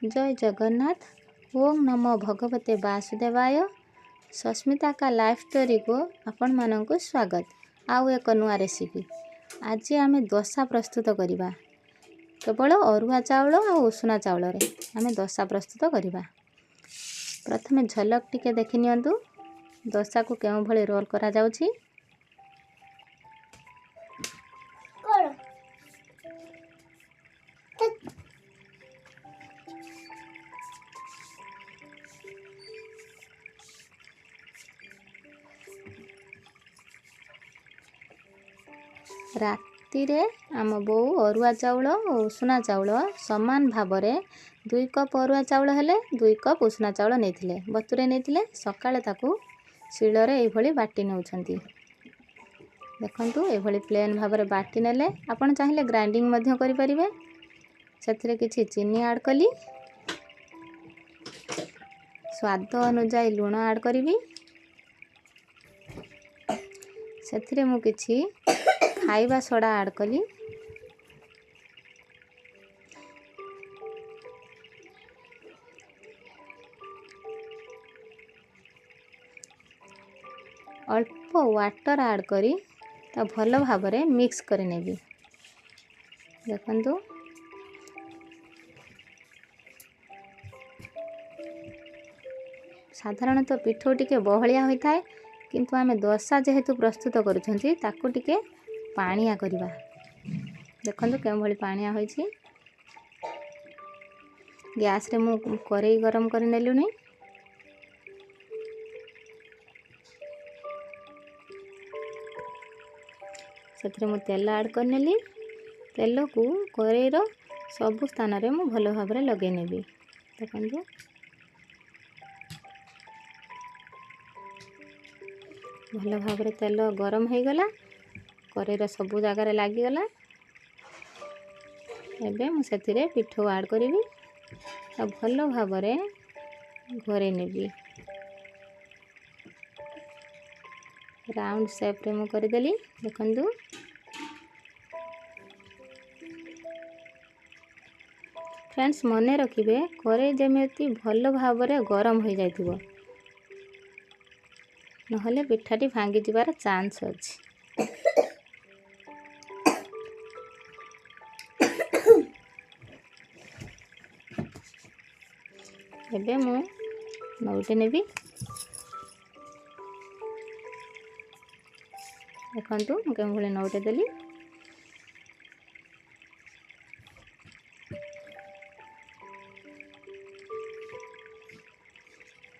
जय जगन्नाथ। ओम नमो भगवते वासुदेवाय। सस्मिता का लाइफ स्टोरी को आपण मानक स्वागत। आउ एक नुआ रेसिपी। आज आम दोसा प्रस्तुत करवा। केवल अरुआ चाउल और उषुना चाउल आम दोसा प्रस्तुत करवा। प्रथमे झलक टिके देखि नियंतु दोसा को केउ भली रोल करा जाउछि। रातिरे आम बो अरुआ चाउल और उषुना चाउल समान भाव में 2 कप अरुआ चाउल हेले 2 कप उषुना चाउल नहीं बतुरे नहीं सकाळे ताकू शिଳରେ एभली बाटी नउछंती। देखंतु एभली प्लेन भाव में बाटी नेले आपण चाहिले ग्राइंडिंग मध्य करि परिबे। सेथिरे किछि चीनी ऐड कली, स्वाद अनुसार लूण ऐड करिवि। सेथिरे मु किछि खाइबा सोडा ऐड कली। अल्प वाटर ऐड करी ता भल भाव में मिक्स करि नेबी। देखंतु साधारणतः पिठो टिके बहलिया होता है, किंतु आमे दोसा जेहेतु प्रस्तुत करूछंती ताकू टिके पानिया करवा। देखंतु केम भली पानिया होइछि। गैस रे मु करेई गरम कर नेलुनी। सेथरे मु तेल ऐड कर नेली। तेल को करेई रो सब स्थान रे मु भलो भाव रे लगे नेबी। देखंतु भलो भाव रे तेल गरम हो गला। करेईर सबू जगार लगिगला। एबे मु सेथिरे पिठो ऐड करिवि आ भलो भाव रे घरे नेबी। राउंड शेप रे मु कर देली। देखंतु फ्रेंड्स मने रखिबे करेई जेमेति भलो भाव रे गरम हो जाइथिबो, नहले पिठाटी भांगी जिबार चांस अछि। एबे मु नौटे नेबी। देखंतु मु केम भले नौटे देली।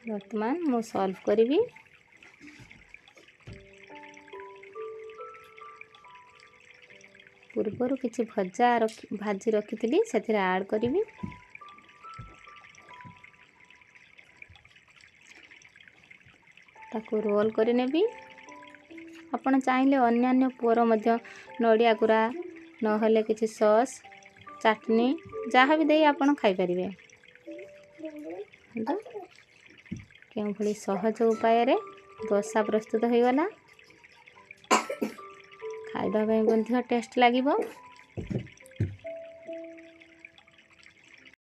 वर्तमान मु सॉल्व करिवि। पूर्वर किछि भाजी रखी से ऐड करी। ताको रोल कर नेबी। आपण चाहिए अन्यान्य पुअर मध्य नड़िया गुरा नहले किछि सॉस चटनी जहाँ भी दे आपण खाई परिबे। केउ भली सहज उपाय रे दोसा प्रस्तुत हो गला। खाइबा टेस्ट लागिबो।